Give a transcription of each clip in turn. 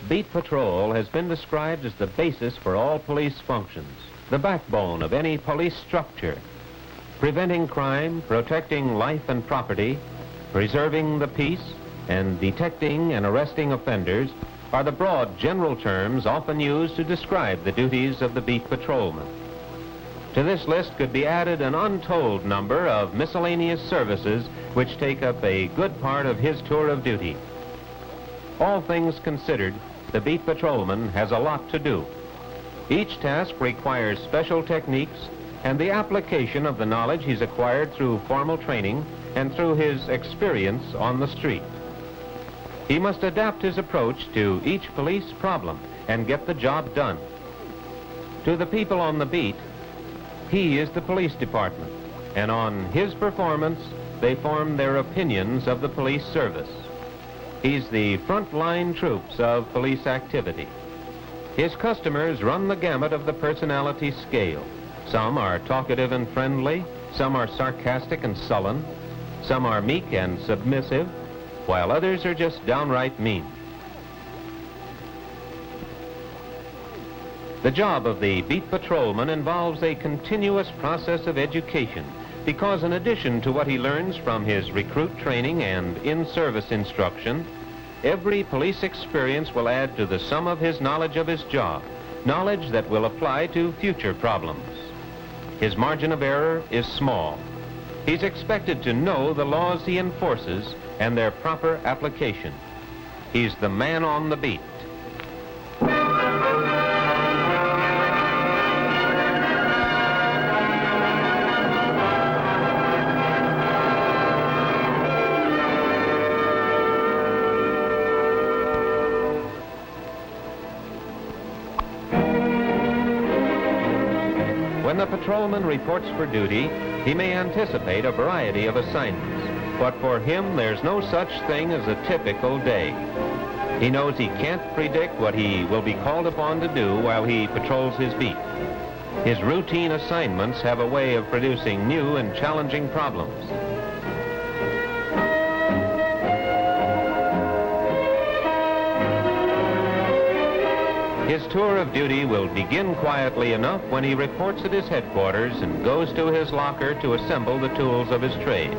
Beat patrol has been described as the basis for all police functions, the backbone of any police structure. Preventing crime, protecting life and property, preserving the peace, and detecting and arresting offenders are the broad general terms often used to describe the duties of the beat patrolman. To this list could be added an untold number of miscellaneous services which take up a good part of his tour of duty. All things considered, the beat patrolman has a lot to do. Each task requires special techniques and the application of the knowledge he's acquired through formal training and through his experience on the street. He must adapt his approach to each police problem and get the job done. To the people on the beat, he is the police department, and on his performance, they form their opinions of the police service. He's the front-line troops of police activity. His customers run the gamut of the personality scale. Some are talkative and friendly, some are sarcastic and sullen, some are meek and submissive, while others are just downright mean. The job of the beat patrolman involves a continuous process of education because in addition to what he learns from his recruit training and in-service instruction, every police experience will add to the sum of his knowledge of his job, knowledge that will apply to future problems. His margin of error is small. He's expected to know the laws he enforces and their proper application. He's the man on the beat. When the patrolman reports for duty, he may anticipate a variety of assignments, but for him there's no such thing as a typical day. He knows he can't predict what he will be called upon to do while he patrols his beat. His routine assignments have a way of producing new and challenging problems. His tour of duty will begin quietly enough when he reports at his headquarters and goes to his locker to assemble the tools of his trade.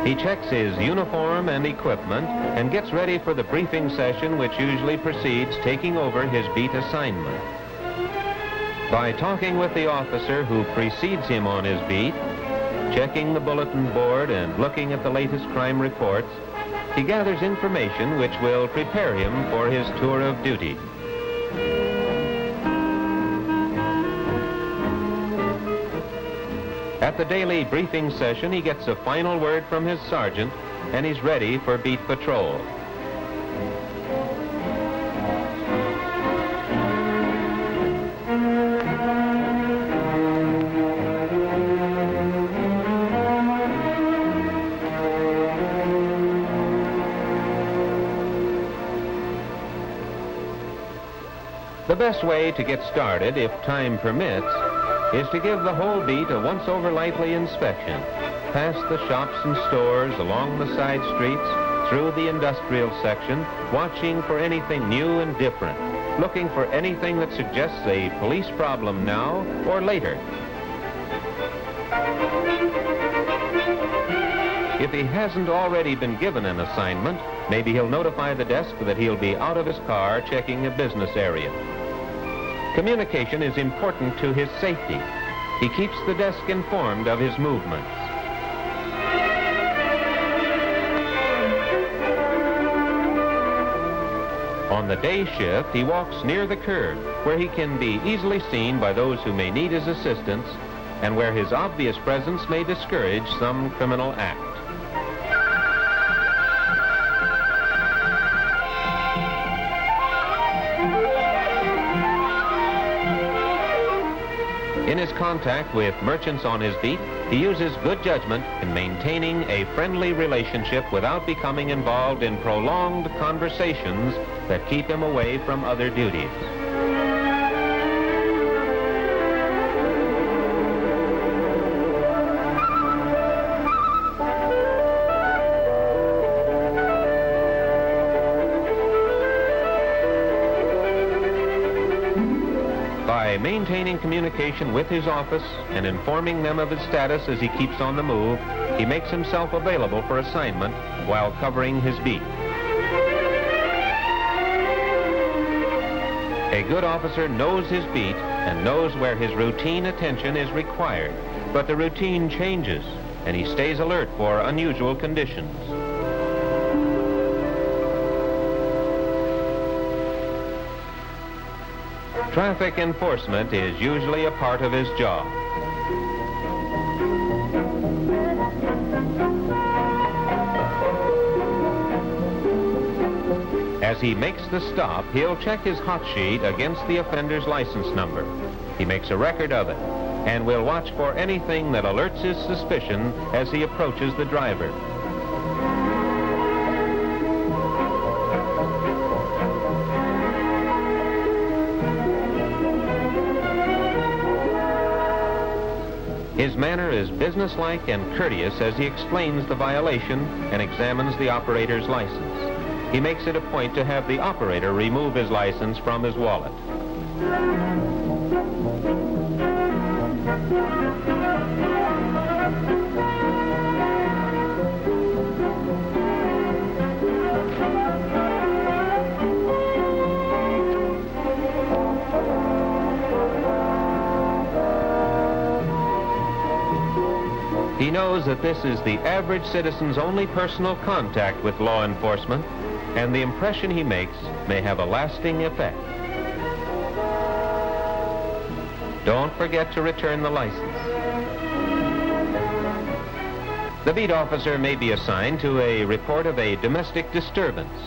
He checks his uniform and equipment and gets ready for the briefing session which usually precedes taking over his beat assignment. By talking with the officer who precedes him on his beat, checking the bulletin board and looking at the latest crime reports, he gathers information which will prepare him for his tour of duty. At the daily briefing session, he gets a final word from his sergeant, and he's ready for beat patrol. The best way to get started, if time permits, is to give the whole beat a once-over lightly inspection, past the shops and stores, along the side streets, through the industrial section, watching for anything new and different, looking for anything that suggests a police problem now or later. If he hasn't already been given an assignment, maybe he'll notify the desk that he'll be out of his car checking a business area. Communication is important to his safety. He keeps the desk informed of his movements. On the day shift, he walks near the curb, where he can be easily seen by those who may need his assistance, and where his obvious presence may discourage some criminal act. In his contact with merchants on his beat, he uses good judgment in maintaining a friendly relationship without becoming involved in prolonged conversations that keep him away from other duties. By maintaining communication with his office and informing them of his status as he keeps on the move, he makes himself available for assignment while covering his beat. A good officer knows his beat and knows where his routine attention is required, but the routine changes and he stays alert for unusual conditions. Traffic enforcement is usually a part of his job. As he makes the stop, he'll check his hot sheet against the offender's license number. He makes a record of it and will watch for anything that alerts his suspicion as he approaches the driver. His manner is businesslike and courteous as he explains the violation and examines the operator's license. He makes it a point to have the operator remove his license from his wallet. He knows that this is the average citizen's only personal contact with law enforcement, and the impression he makes may have a lasting effect. Don't forget to return the license. The beat officer may be assigned to a report of a domestic disturbance.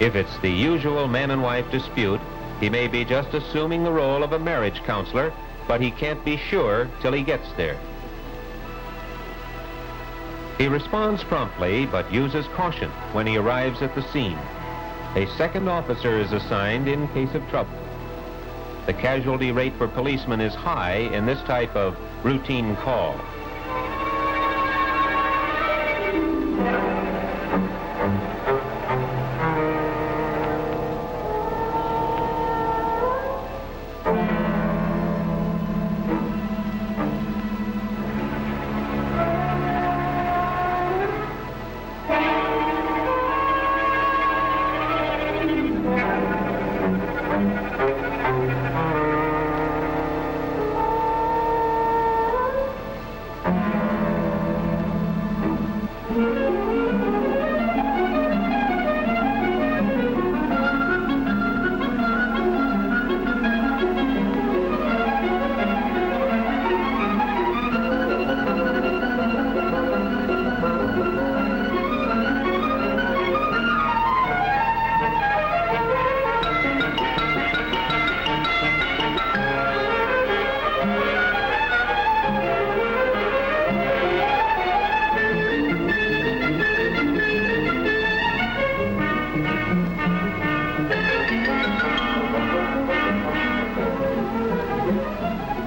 If it's the usual man and wife dispute, he may be just assuming the role of a marriage counselor, but he can't be sure till he gets there. He responds promptly, but uses caution when he arrives at the scene. A second officer is assigned in case of trouble. The casualty rate for policemen is high in this type of routine call.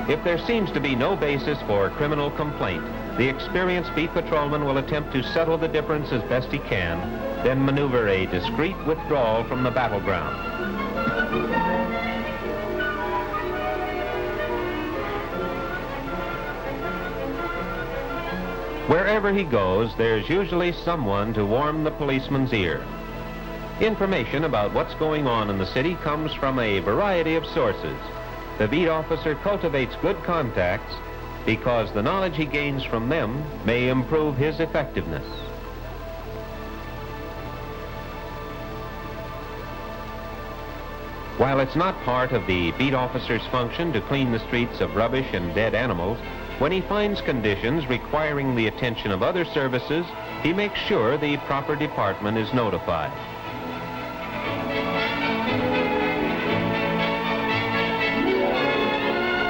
If there seems to be no basis for criminal complaint, the experienced beat patrolman will attempt to settle the difference as best he can, then maneuver a discreet withdrawal from the battleground. Wherever he goes, there's usually someone to warm the policeman's ear. Information about what's going on in the city comes from a variety of sources. The beat officer cultivates good contacts because the knowledge he gains from them may improve his effectiveness. While it's not part of the beat officer's function to clean the streets of rubbish and dead animals, When he finds conditions requiring the attention of other services, he makes sure the proper department is notified.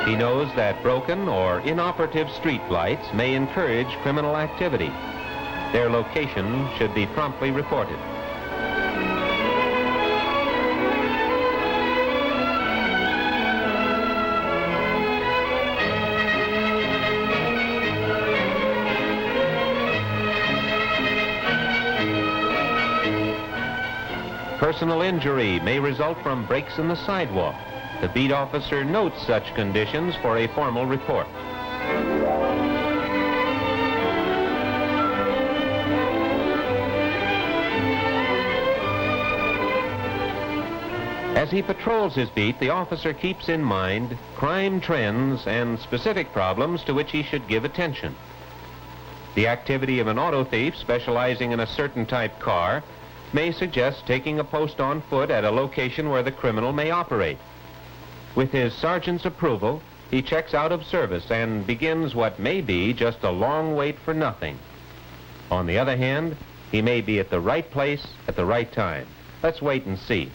He knows that broken or inoperative street lights may encourage criminal activity. Their location should be promptly reported. Personal injury may result from breaks in the sidewalk. The beat officer notes such conditions for a formal report. As he patrols his beat, the officer keeps in mind crime trends and specific problems to which he should give attention. The activity of an auto thief specializing in a certain type car may suggest taking a post on foot at a location where the criminal may operate. With his sergeant's approval, he checks out of service and begins what may be just a long wait for nothing. On the other hand, he may be at the right place at the right time. Let's wait and see.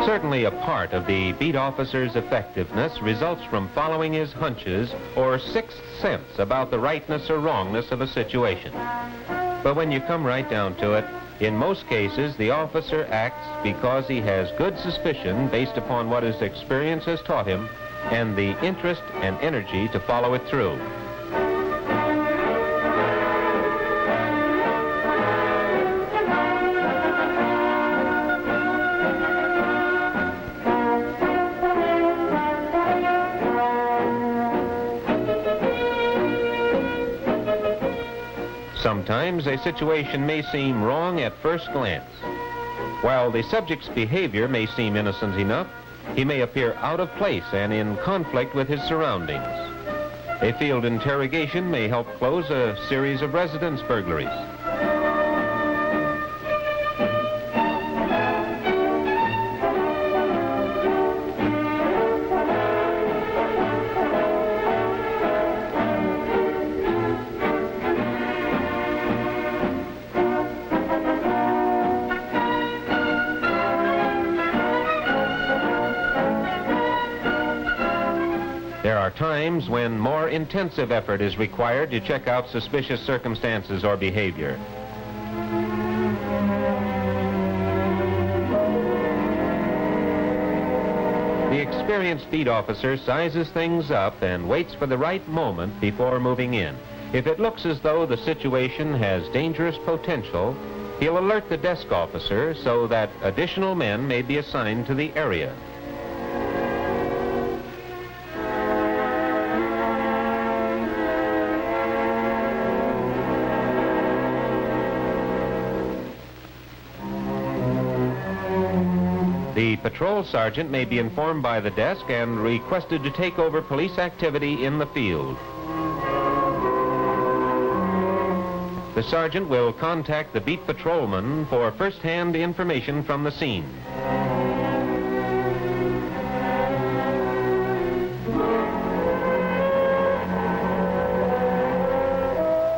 Certainly a part of the beat officer's effectiveness results from following his hunches or sixth sense about the rightness or wrongness of a situation. But when you come right down to it, in most cases the officer acts because he has good suspicion based upon what his experience has taught him and the interest and energy to follow it through. Sometimes a situation may seem wrong at first glance. While the subject's behavior may seem innocent enough, he may appear out of place and in conflict with his surroundings. A field interrogation may help close a series of residence burglaries. There are times when more intensive effort is required to check out suspicious circumstances or behavior. The experienced beat officer sizes things up and waits for the right moment before moving in. If it looks as though the situation has dangerous potential, he'll alert the desk officer so that additional men may be assigned to the area. The patrol sergeant may be informed by the desk and requested to take over police activity in the field. The sergeant will contact the beat patrolman for first-hand information from the scene.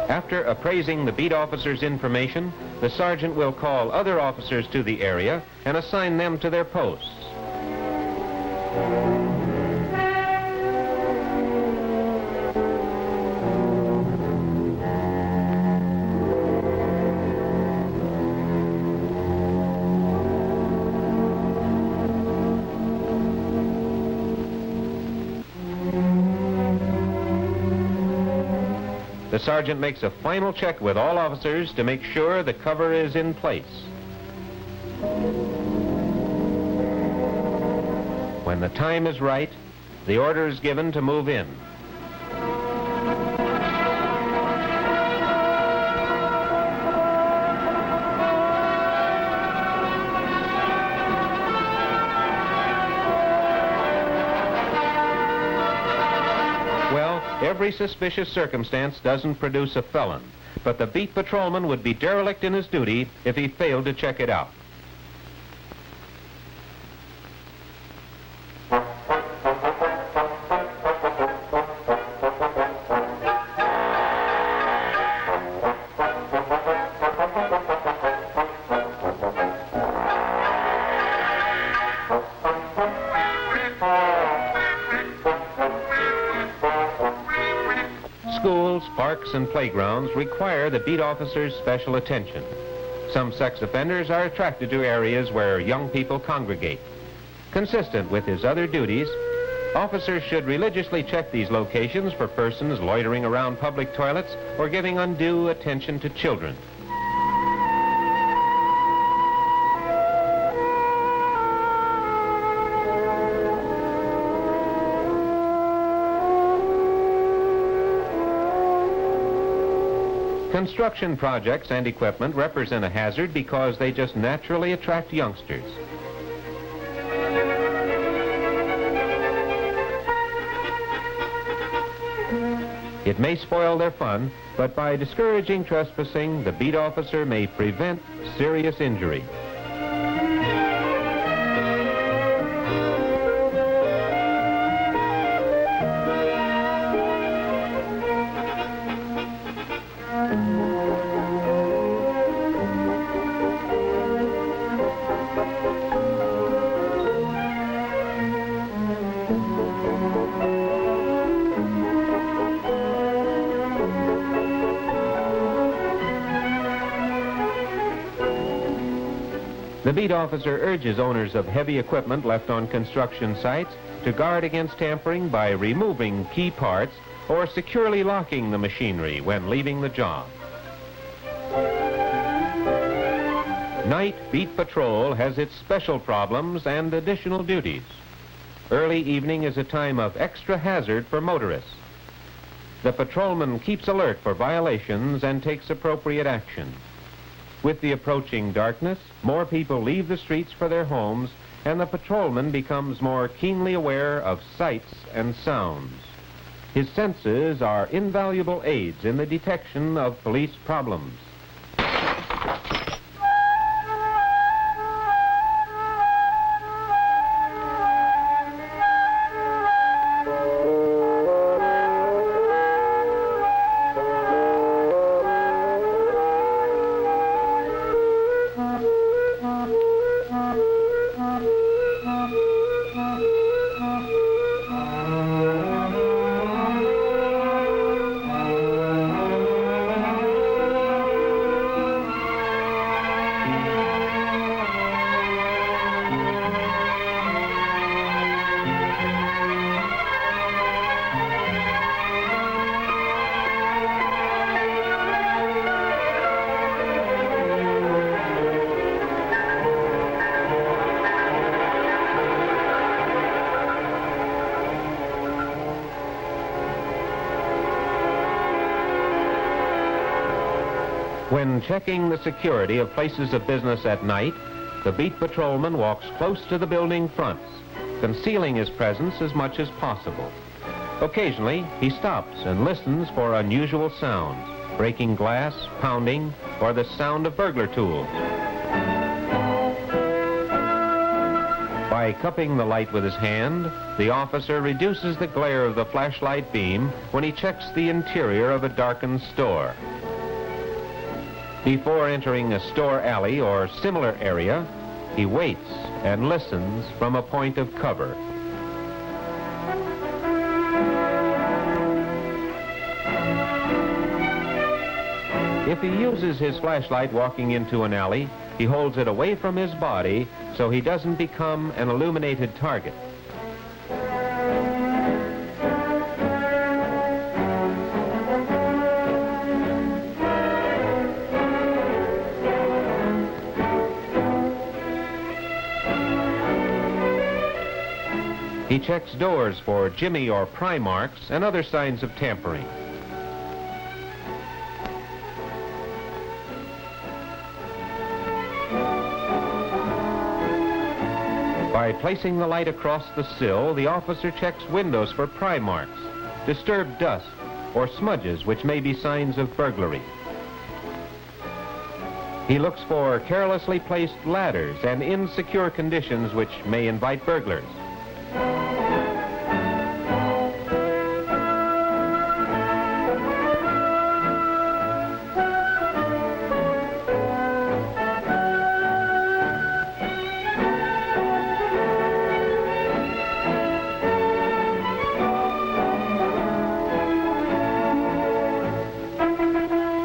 After appraising the beat officer's information, the sergeant will call other officers to the area and assign them to their posts. The sergeant makes a final check with all officers to make sure the cover is in place. When the time is right, the order is given to move in. Every suspicious circumstance doesn't produce a felon, but the beat patrolman would be derelict in his duty if he failed to check it out. Schools, parks, and playgrounds require the beat officer's special attention. Some sex offenders are attracted to areas where young people congregate. Consistent with his other duties, officers should religiously check these locations for persons loitering around public toilets or giving undue attention to children. Construction projects and equipment represent a hazard because they just naturally attract youngsters. It may spoil their fun, but by discouraging trespassing, the beat officer may prevent serious injury. The beat officer urges owners of heavy equipment left on construction sites to guard against tampering by removing key parts or securely locking the machinery when leaving the job. Night beat patrol has its special problems and additional duties. Early evening is a time of extra hazard for motorists. The patrolman keeps alert for violations and takes appropriate action. With the approaching darkness, more people leave the streets for their homes, and the patrolman becomes more keenly aware of sights and sounds. His senses are invaluable aids in the detection of police problems. When checking the security of places of business at night, the beat patrolman walks close to the building fronts, concealing his presence as much as possible. Occasionally, he stops and listens for unusual sounds, breaking glass, pounding, or the sound of burglar tools. By cupping the light with his hand, the officer reduces the glare of the flashlight beam when he checks the interior of a darkened store. Before entering a store alley or similar area, he waits and listens from a point of cover. If he uses his flashlight walking into an alley, he holds it away from his body so he doesn't become an illuminated target. He checks doors for jimmy or pry marks and other signs of tampering. By placing the light across the sill, the officer checks windows for pry marks, disturbed dust, or smudges which may be signs of burglary. He looks for carelessly placed ladders and insecure conditions which may invite burglars.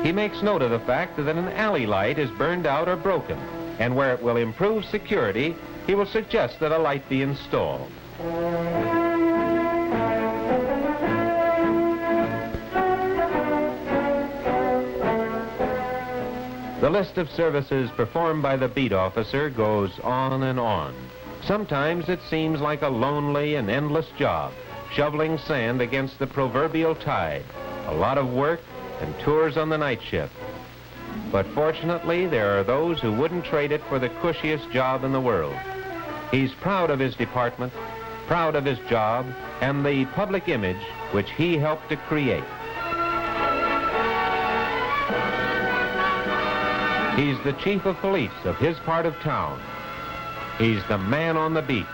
He makes note of the fact that an alley light is burned out or broken, and where it will improve security, he will suggest that a light be installed. The list of services performed by the beat officer goes on and on. Sometimes it seems like a lonely and endless job, shoveling sand against the proverbial tide, a lot of work and tours on the night shift. But fortunately, there are those who wouldn't trade it for the cushiest job in the world. He's proud of his department, proud of his job, and the public image which he helped to create. He's the chief of police of his part of town. He's the man on the beat.